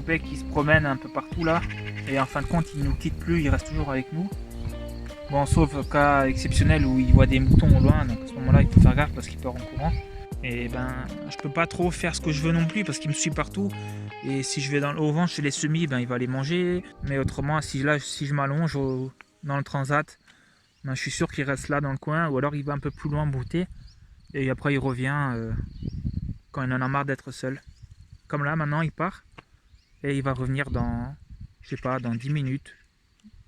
copain qui se promène un peu partout là. Et en fin de compte, il nous quitte plus, il reste toujours avec nous. Bon, sauf cas exceptionnel où il voit des moutons au loin, donc à ce moment-là, il faut faire gaffe parce qu'il part en courant. Et ben, je peux pas trop faire ce que je veux non plus parce qu'il me suit partout. Et si je vais dans le haut-vent chez les semis, ben il va les manger. Mais autrement, si je m'allonge dans le transat, ben, je suis sûr qu'il reste là dans le coin, ou alors il va un peu plus loin brouter. Et après, il revient quand il en a marre d'être seul. Comme là, maintenant, il part. Et il va revenir dans, je sais pas, dans 10 minutes.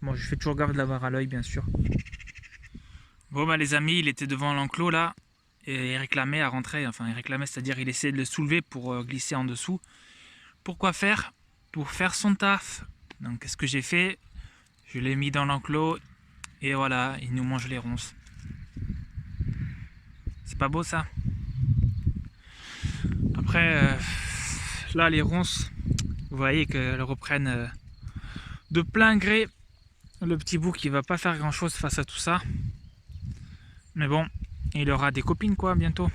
Bon, je fais toujours gaffe de l'avoir à l'œil, bien sûr. Bon, bah les amis, il était devant l'enclos là. Et il réclamait à rentrer. Enfin, il réclamait, c'est-à-dire il essayait de le soulever pour glisser en dessous. Pourquoi faire? Pour faire son taf. Donc, qu'est-ce que j'ai fait? Je l'ai mis dans l'enclos. Et voilà, il nous mange les ronces. C'est pas beau ça? Après, là, les ronces, vous voyez qu'elles reprennent de plein gré le petit bout qui va pas faire grand chose face à tout ça. Mais bon, il aura des copines quoi bientôt.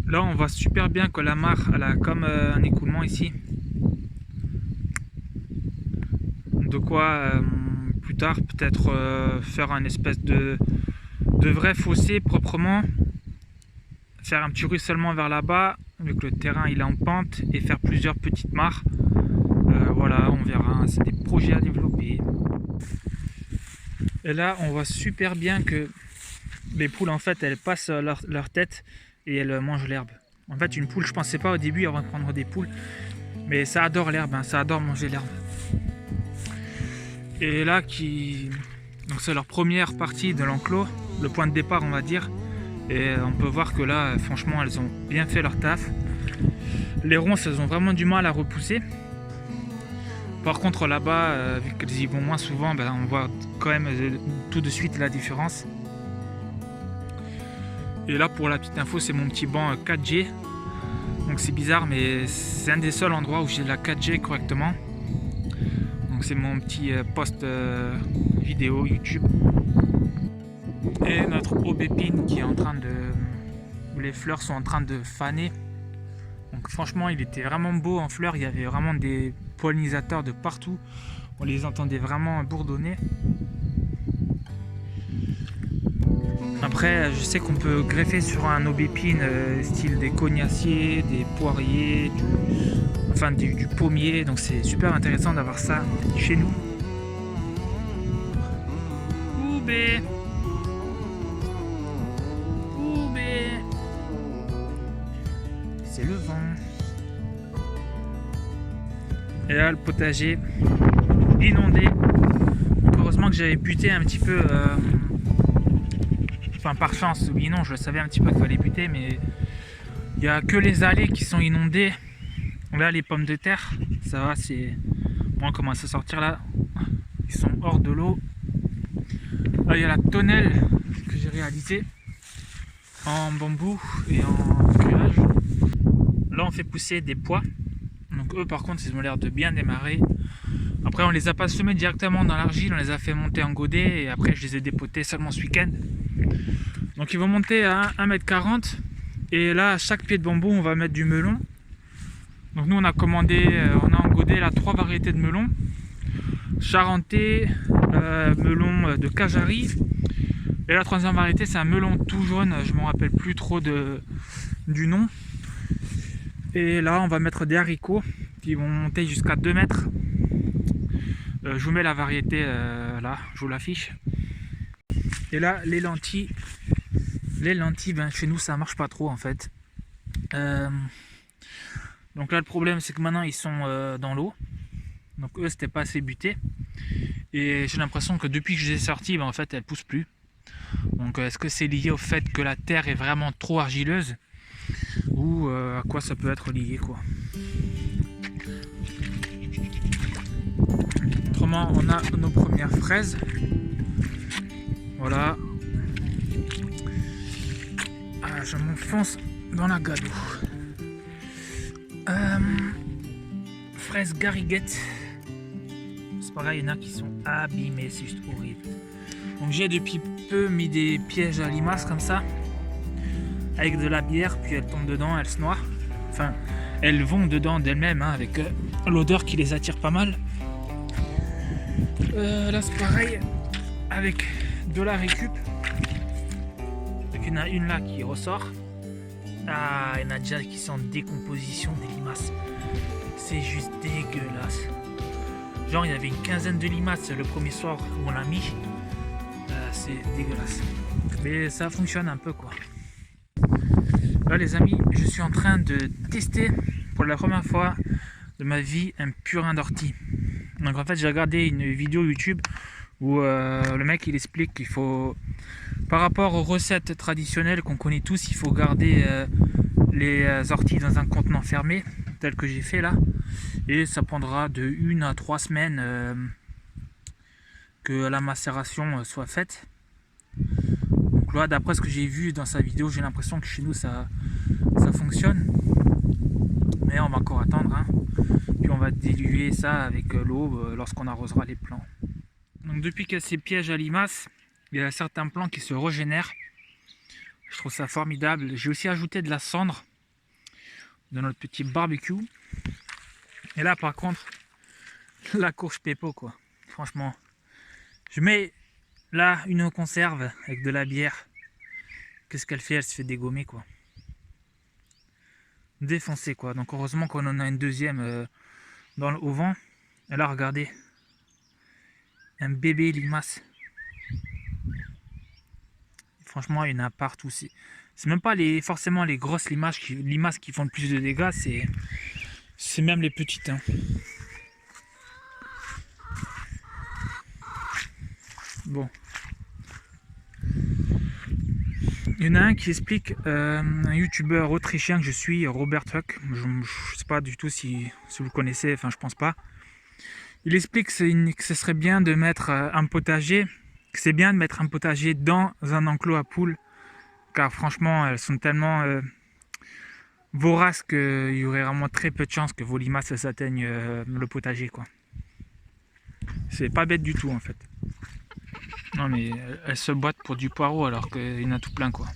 Là on voit super bien que la mare elle a comme un écoulement ici. De quoi plus tard peut-être faire un espèce de vrai fossé proprement. Faire un petit ruissellement vers là-bas, vu que le terrain il est en pente, et faire plusieurs petites mares. Voilà, on verra, c'est des projets à développer. Et là, on voit super bien que les poules, en fait, elles passent leur tête et elles mangent l'herbe. En fait, une poule, je pensais pas au début avant de prendre des poules, mais ça adore l'herbe, hein, ça adore manger l'herbe. Et là, donc c'est leur première partie de l'enclos, le point de départ, on va dire. Et on peut voir que là, franchement, elles ont bien fait leur taf. Les ronces, elles ont vraiment du mal à repousser. Par contre, là-bas, vu qu'elles y vont moins souvent, ben, on voit quand même tout de suite la différence. Et là, pour la petite info, c'est mon petit banc 4G. Donc c'est bizarre, mais c'est un des seuls endroits où j'ai de la 4G correctement. Donc c'est mon petit post vidéo YouTube. Et notre aubépine qui est en train de... où les fleurs sont en train de faner. Donc franchement, il était vraiment beau en fleurs. Il y avait vraiment des pollinisateurs de partout. On les entendait vraiment bourdonner. Après, je sais qu'on peut greffer sur un aubépine style des cognaciers, des poiriers, du pommier. Donc c'est super intéressant d'avoir ça chez nous. Oubé, oubé. C'est le vent. Et là, le potager inondé. Donc, heureusement que j'avais buté un petit peu. Enfin, par chance, oui, non, je le savais un petit peu qu'il fallait buter, mais il n'y a que les allées qui sont inondées. Là, les pommes de terre, ça va, c'est. Bon, on commence à sortir là. Ils sont hors de l'eau. Là, il y a la tonnelle que j'ai réalisée en bambou et en cueillage. Là, on fait pousser des pois. Donc, eux, par contre, ils ont l'air de bien démarrer. Après, on les a pas semés directement dans l'argile, on les a fait monter en godet et après, je les ai dépotés seulement ce week-end. Donc, ils vont monter à 1,40 m. Et là, à chaque pied de bambou, on va mettre du melon. Donc, nous, on a commandé, on a en godet là 3 variétés de melons: charentais, melon de Kajari. Et la troisième variété, c'est un melon tout jaune, je ne me rappelle plus trop du nom. Et là, on va mettre des haricots qui vont monter jusqu'à 2 mètres. Je vous mets la variété là, je vous l'affiche. Et là, les lentilles, ben, chez nous, ça marche pas trop en fait. Donc là, le problème, c'est que maintenant, ils sont dans l'eau. Donc eux, c'était pas assez buté. Et j'ai l'impression que depuis que je les ai sortis, ben, en fait, elles poussent plus. Donc est-ce que c'est lié au fait que la terre est vraiment trop argileuse, ou à quoi ça peut être lié quoi. Autrement, on a nos premières fraises. Voilà. Ah, je m'enfonce dans la gadoue. Fraises gariguettes. C'est pareil, il y en a qui sont abîmées, c'est juste horrible. Donc j'ai depuis peu mis des pièges à limaces comme ça. avec de la bière, puis elles tombent dedans, elles se noient. Enfin, elles vont dedans d'elles-mêmes, hein, avec l'odeur qui les attire pas mal. Là c'est pareil, avec de la récup. Donc il y en a une là qui ressort. Ah, il y en a déjà qui sont en décomposition, des limaces. C'est juste dégueulasse. Genre il y avait une quinzaine de limaces le premier soir où on l'a mis. C'est dégueulasse. Mais ça fonctionne un peu quoi. Là les amis, je suis en train de tester pour la première fois de ma vie un purin d'ortie. Donc en fait j'ai regardé une vidéo YouTube où le mec il explique qu'il faut, par rapport aux recettes traditionnelles qu'on connaît tous, il faut garder les orties dans un contenant fermé tel que j'ai fait là, et ça prendra de 1 à 3 semaines que la macération soit faite. Donc là d'après ce que j'ai vu dans sa vidéo, j'ai l'impression que chez nous ça fonctionne, mais on va encore attendre, hein. Puis on va diluer ça avec l'eau lorsqu'on arrosera les plants. Donc depuis qu'il y a ces pièges à limaces, il y a certains plants qui se régénèrent. Je trouve ça formidable. J'ai aussi ajouté de la cendre dans notre petit barbecue. Et là par contre, la courge pépo quoi. Franchement, je mets là une conserve avec de la bière. Qu'est-ce qu'elle fait? Elle se fait dégommer quoi. Défoncée quoi. Donc heureusement qu'on en a une deuxième au vent. Et là regardez, un bébé limace. Franchement il y en a partout. C'est même pas forcément les grosses limaces qui font le plus de dégâts, c'est même les petites, hein. Bon, il y en a un qui explique, un youtubeur autrichien que je suis, Robert Huck, je ne sais pas du tout si vous le connaissez, enfin je pense pas. Il explique que ce serait bien de mettre un potager, que c'est bien de mettre un potager dans un enclos à poules, car franchement elles sont tellement voraces qu'il y aurait vraiment très peu de chances que vos limaces atteignent le potager quoi. C'est pas bête du tout en fait. Non mais elles se battent pour du poireau alors qu'il y en a tout plein quoi.